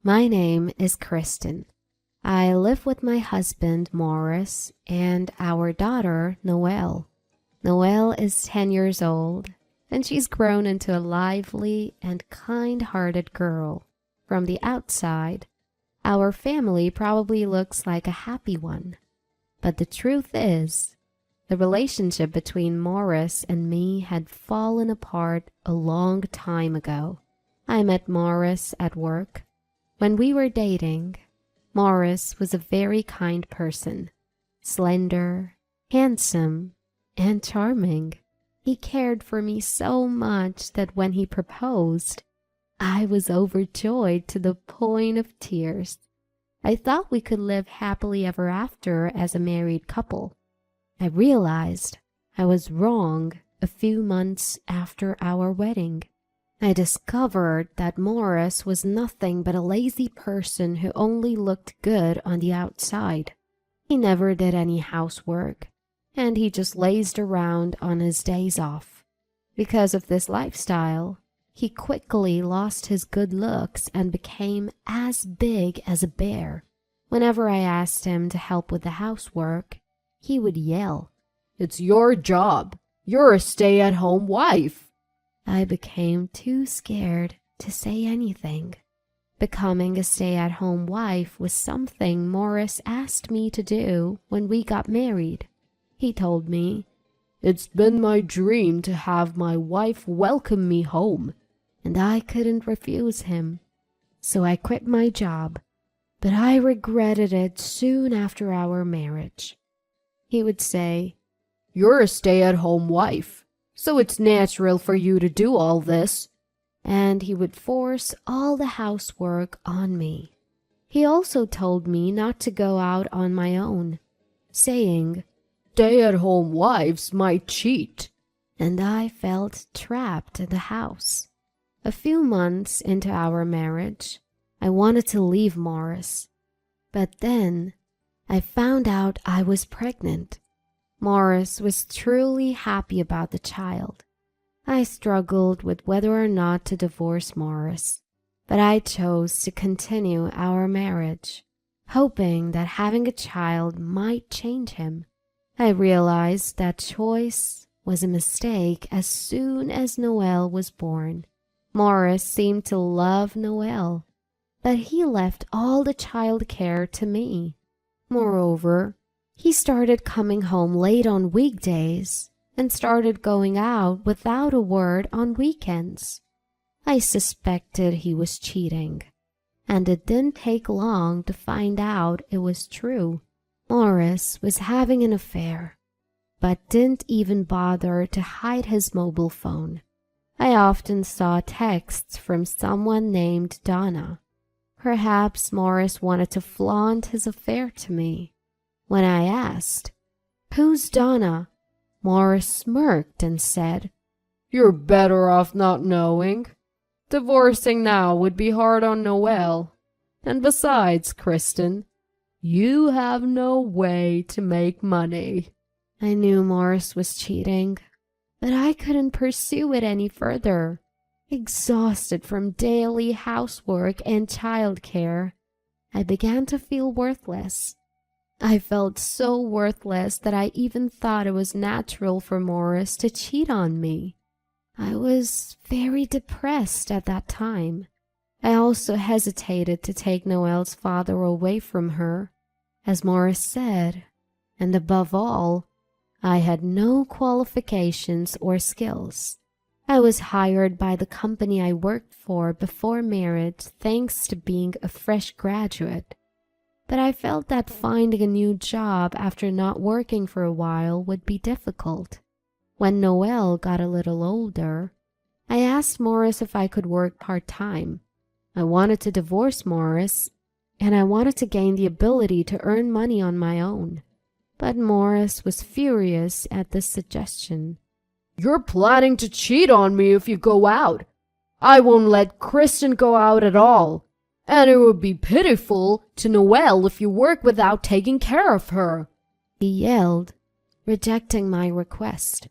My name is Kristen. I live with my husband, Morris, and our daughter, Noelle. Noelle is 10 years old, and she's grown into a lively and kind-hearted girl. From the outside, our family probably looks like a happy one. But the truth is, the relationship between Morris and me had fallen apart a long time ago. I met Morris at work. When we were dating, Morris was a very kind person, slender, handsome, and charming. He cared for me so much that when he proposed, I was overjoyed to the point of tears. I thought we could live happily ever after as a married couple. I realized I was wrong a few months after our wedding. I discovered that Morris was nothing but a lazy person who only looked good on the outside. He never did any housework, and he just lazed around on his days off. Because of this lifestyle, he quickly lost his good looks and became as big as a bear. Whenever I asked him to help with the housework, he would yell, "It's your job. You're a stay-at-home wife." I became too scared to say anything. Becoming a stay-at-home wife was something Morris asked me to do when we got married. He told me, "It's been my dream to have my wife welcome me home," and I couldn't refuse him. So I quit my job, but I regretted it soon after our marriage. He would say, "You're a stay-at-home wife, so it's natural for you to do all this." And he would force all the housework on me. He also told me not to go out on my own, saying, "Stay-at-home wives might cheat." And I felt trapped in the house. A few months into our marriage, I wanted to leave Morris. But then I found out I was pregnant. Morris was truly happy about the child. I struggled with whether or not to divorce Morris, but I chose to continue our marriage, hoping that having a child might change him. I realized that choice was a mistake as soon as Noelle was born. Morris seemed to love Noelle, but he left all the child care to me. Moreover, he started coming home late on weekdays and started going out without a word on weekends. I suspected he was cheating, and it didn't take long to find out it was true. Morris was having an affair, but didn't even bother to hide his mobile phone. I often saw texts from someone named Donna. Perhaps Morris wanted to flaunt his affair to me. When I asked, "Who's Donna?" Morris smirked and said, "You're better off not knowing. Divorcing now would be hard on Noelle. And besides, Kristen, you have no way to make money." I knew Morris was cheating, but I couldn't pursue it any further. Exhausted from daily housework and childcare, I began to feel worthless. I felt so worthless that I even thought it was natural for Morris to cheat on me. I was very depressed at that time. I also hesitated to take Noelle's father away from her, as Morris said, and above all, I had no qualifications or skills. I was hired by the company I worked for before marriage thanks to being a fresh graduate. But I felt that finding a new job after not working for a while would be difficult. When Noelle got a little older, I asked Morris if I could work part-time. I wanted to divorce Morris, and I wanted to gain the ability to earn money on my own. But Morris was furious at this suggestion. "You're planning to cheat on me if you go out. I won't let Kristen go out at all. And it would be pitiful to Noelle if you work without taking care of her," he yelled, rejecting my request.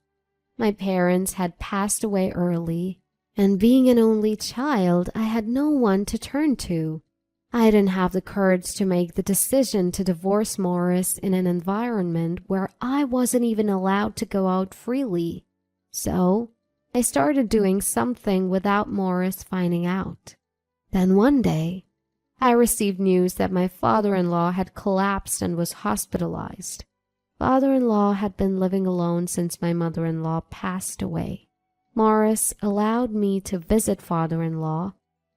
My parents had passed away early, and being an only child, I had no one to turn to. I didn't have the courage to make the decision to divorce Morris in an environment where I wasn't even allowed to go out freely. So, I started doing something without Morris finding out. Then one day, I received news that my father-in-law had collapsed and was hospitalized. Father-in-law had been living alone since my mother-in-law passed away. Morris allowed me to visit father-in-law,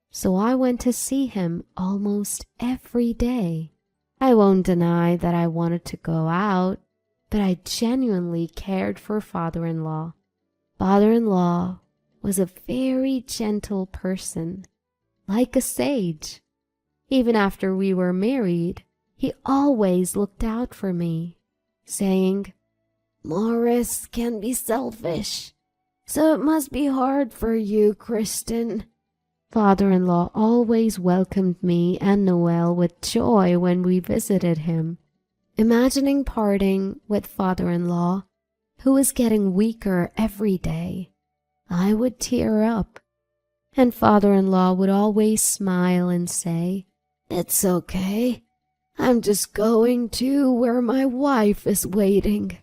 so I went to see him almost every day. I won't deny that I wanted to go out, but I genuinely cared for father-in-law. Father-in-law was a very gentle person, like a sage. Even after we were married, he always looked out for me, saying, "Morris can be selfish, so it must be hard for you, Kristen." Father-in-law always welcomed me and Noel with joy when we visited him. Imagining parting with father-in-law, who was getting weaker every day, I would tear up. And father-in-law would always smile and say, "It's okay. I'm just going to where my wife is waiting."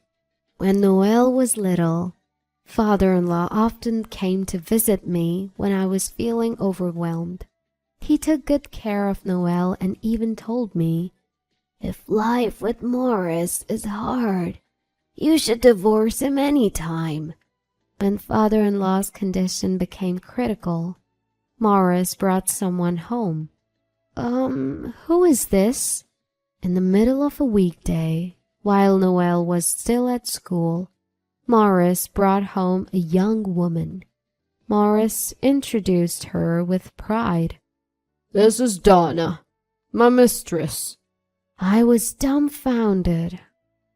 When Noel was little, father-in-law often came to visit me when I was feeling overwhelmed. He took good care of Noel and even told me, "If life with Morris is hard, you should divorce him any time." When father-in-law's condition became critical, Morris brought someone home. Who is this?" In the middle of a weekday, while Noel was still at school, Morris brought home a young woman. Morris introduced her with pride. "This is Donna, my mistress." I was dumbfounded,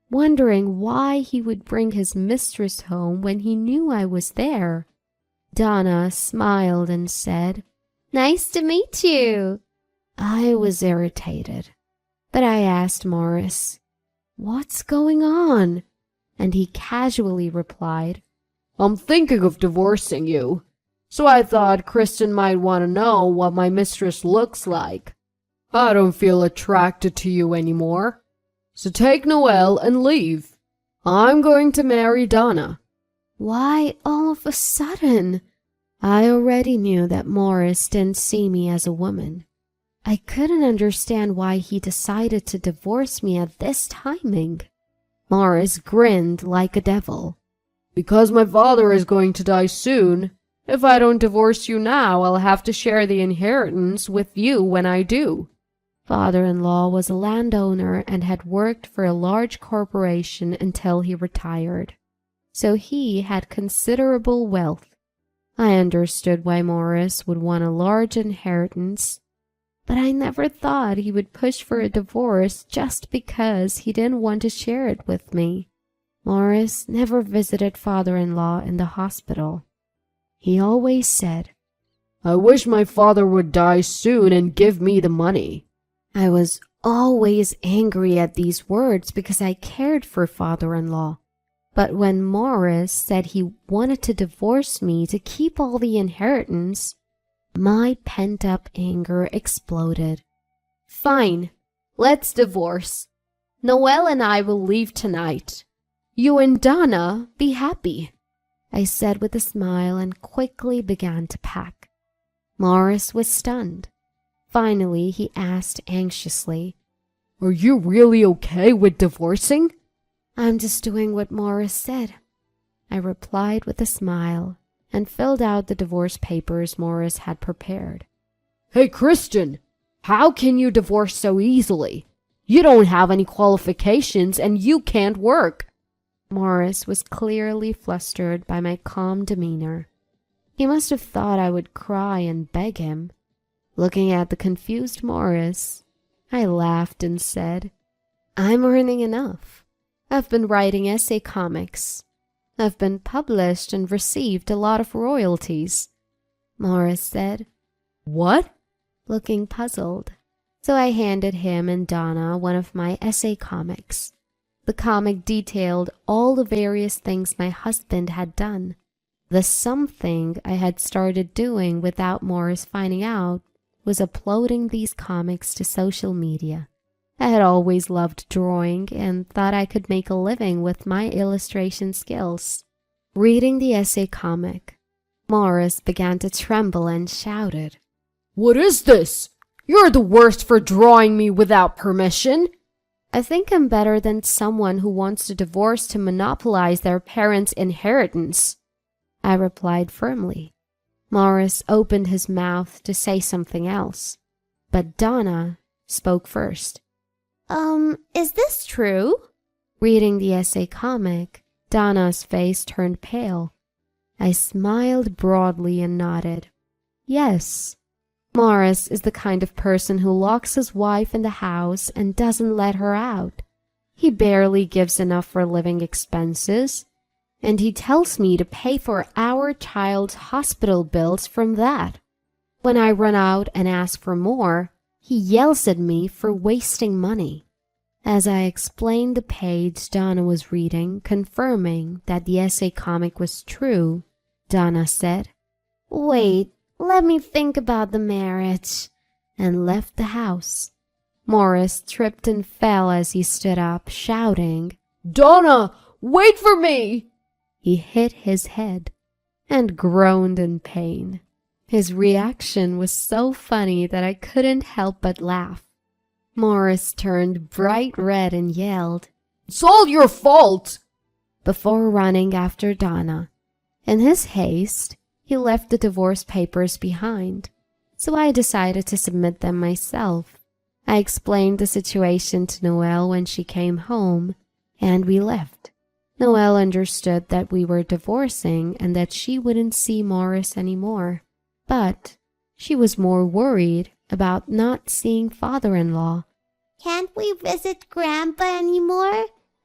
wondering why he would bring his mistress home when he knew I was there. Donna smiled and said, "Nice to meet you." I was irritated, but I asked Morris, "What's going on?" And he casually replied, "I'm thinking of divorcing you, so I thought Kristen might want to know what my mistress looks like. I don't feel attracted to you anymore, so take Noel and leave. I'm going to marry Donna." Why all of a sudden? I already knew that Morris didn't see me as a woman. I couldn't understand why he decided to divorce me at this timing. Morris grinned like a devil. "Because my father is going to die soon. If I don't divorce you now, I'll have to share the inheritance with you when I do." Father-in-law was a landowner and had worked for a large corporation until he retired, so he had considerable wealth. I understood why Morris would want a large inheritance, but I never thought he would push for a divorce just because he didn't want to share it with me. Morris never visited father-in-law in the hospital. He always said, "I wish my father would die soon and give me the money." I was always angry at these words because I cared for father-in-law. But when Morris said he wanted to divorce me to keep all the inheritance, my pent-up anger exploded. "Fine, let's divorce. Noel and I will leave tonight. You and Donna be happy," I said with a smile and quickly began to pack. Morris was stunned. Finally, he asked anxiously, "Are you really okay with divorcing?" "I'm just doing what Morris said," I replied with a smile and filled out the divorce papers Morris had prepared. "Hey, Kristen, how can you divorce so easily? You don't have any qualifications and you can't work." Morris was clearly flustered by my calm demeanor. He must have thought I would cry and beg him. Looking at the confused Morris, I laughed and said, "I'm earning enough. I've been writing essay comics. I've been published and received a lot of royalties." Morris said, "What?" looking puzzled. So I handed him and Donna one of my essay comics. The comic detailed all the various things my husband had done. The something I had started doing without Morris finding out was uploading these comics to social media. I had always loved drawing and thought I could make a living with my illustration skills. Reading the essay comic, Morris began to tremble and shouted, "What is this? You're the worst for drawing me without permission." "I think I'm better than someone who wants to divorce to monopolize their parents' inheritance," I replied firmly. Morris opened his mouth to say something else, but Donna spoke first. Is this true?" Reading the essay comic, Donna's face turned pale. I smiled broadly and nodded. Yes, Morris is the kind of person who locks his wife in the house and doesn't let her out. He barely gives enough for living expenses, and he tells me to pay for our child's hospital bills from that. When I run out and ask for more, he yells at me for wasting money. As I explained the page Donna was reading, confirming that the essay comic was true, Donna said, "Wait, let me think about the marriage," and left the house. Morris tripped and fell as he stood up, shouting, "Donna, wait for me!" He hit his head and groaned in pain. His reaction was so funny that I couldn't help but laugh. Morris turned bright red and yelled, "It's all your fault!" before running after Donna. In his haste, he left the divorce papers behind, so I decided to submit them myself. I explained the situation to Noelle when she came home, and we left. Noelle understood that we were divorcing and that she wouldn't see Morris anymore, but she was more worried about not seeing father-in-law. "Can't we visit Grandpa anymore?"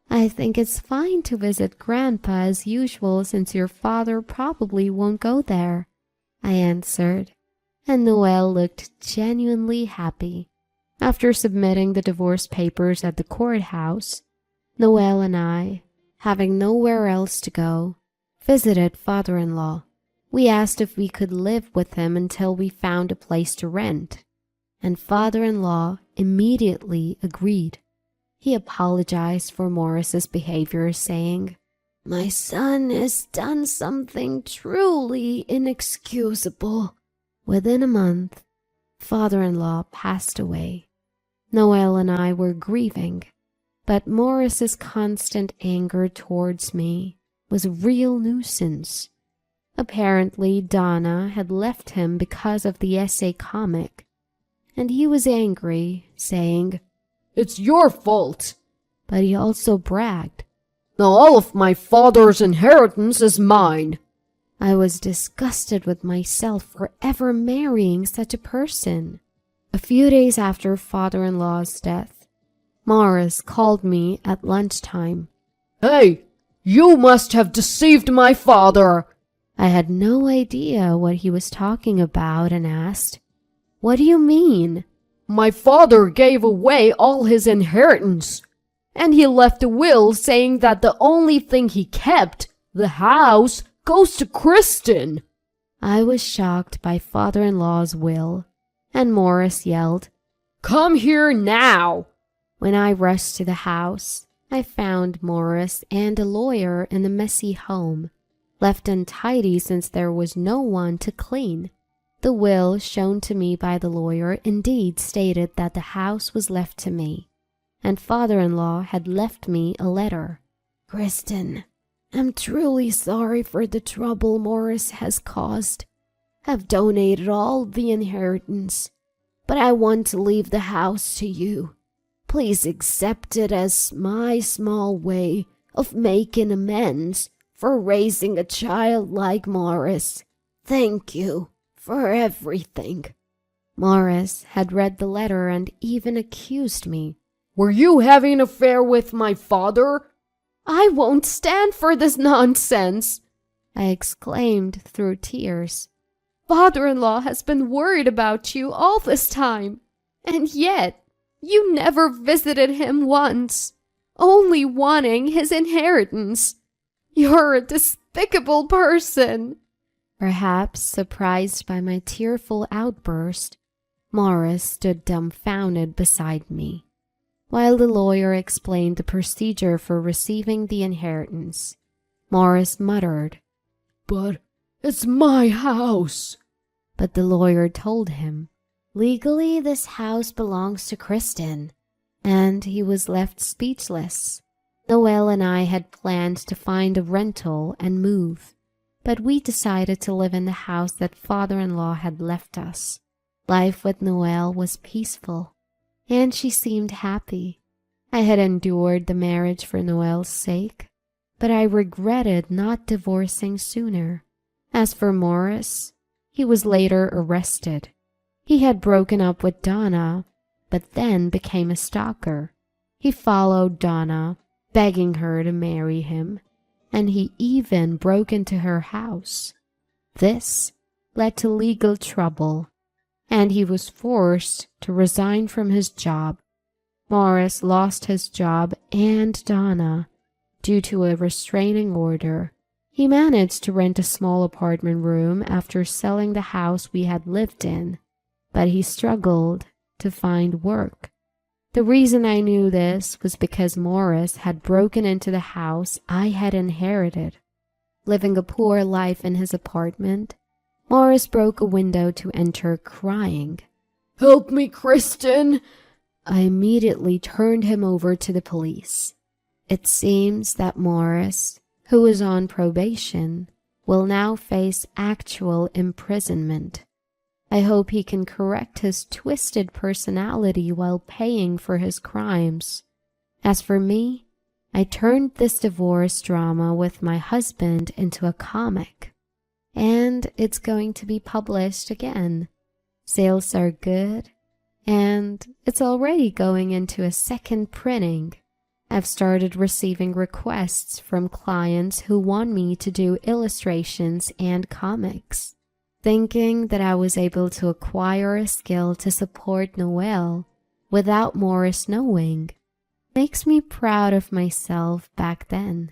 "I think it's fine to visit Grandpa as usual since your father probably won't go there," I answered, and Noelle looked genuinely happy. After submitting the divorce papers at the courthouse, Noelle and I, having nowhere else to go, visited father-in-law. We asked if we could live with him until we found a place to rent, and father-in-law immediately agreed. He apologized for Morris's behavior, saying, "My son has done something truly inexcusable." Within a month, father-in-law passed away. Noelle and I were grieving, but Morris's constant anger towards me was a real nuisance. Apparently, Donna had left him because of the essay comic, and he was angry, saying, "It's your fault." But he also bragged, "Now all of my father's inheritance is mine." I was disgusted with myself for ever marrying such a person. A few days after father-in-law's death, Morris called me at lunchtime. "Hey, you must have deceived my father." I had no idea what he was talking about and asked, "What do you mean?" "My father gave away all his inheritance, and he left a will saying that the only thing he kept, the house, goes to Kristen." I was shocked by father-in-law's will, and Morris yelled, "Come here now." When I rushed to the house, I found Morris and a lawyer in the messy home, left untidy since there was no one to clean. The will shown to me by the lawyer indeed stated that the house was left to me, and father-in-law had left me a letter. "Kristen, I'm truly sorry for the trouble Morris has caused. I've donated all the inheritance, but I want to leave the house to you. Please accept it as my small way of making amends for raising a child like Morris. Thank you for everything." Morris had read the letter and even accused me. "Were you having an affair with my father?" "I won't stand for this nonsense," I exclaimed through tears. "Father-in-law has been worried about you all this time, and yet you never visited him once, only wanting his inheritance. You're a despicable person." Perhaps surprised by my tearful outburst, Morris stood dumbfounded beside me, while the lawyer explained the procedure for receiving the inheritance. Morris muttered, "But it's my house." but the lawyer told him, legally this house belongs to Kristen, and he was left speechless. Noelle and I had planned to find a rental and move, but we decided to live in the house that father-in-law had left us. Life with Noelle was peaceful, and she seemed happy. I had endured the marriage for Noelle's sake, but I regretted not divorcing sooner. As for Morris, he was later arrested. He had broken up with Donna, but then became a stalker. He followed Donna, begging her to marry him, and he even broke into her house. This led to legal trouble, and he was forced to resign from his job. Morris lost his job and Donna due to a restraining order. He managed to rent a small apartment room after selling the house we had lived in, but he struggled to find work. The reason I knew this was because Morris had broken into the house I had inherited. Living a poor life in his apartment, Morris broke a window to enter crying. "Help me, Kristen!" I immediately turned him over to the police. It seems that Morris, who is on probation, will now face actual imprisonment. I hope he can correct his twisted personality while paying for his crimes. As for me, I turned this divorce drama with my husband into a comic, and it's going to be published again. Sales are good, and it's already going into a second printing. I've started receiving requests from clients who want me to do illustrations and comics. Thinking that I was able to acquire a skill to support Noelle without Morris knowing makes me proud of myself back then.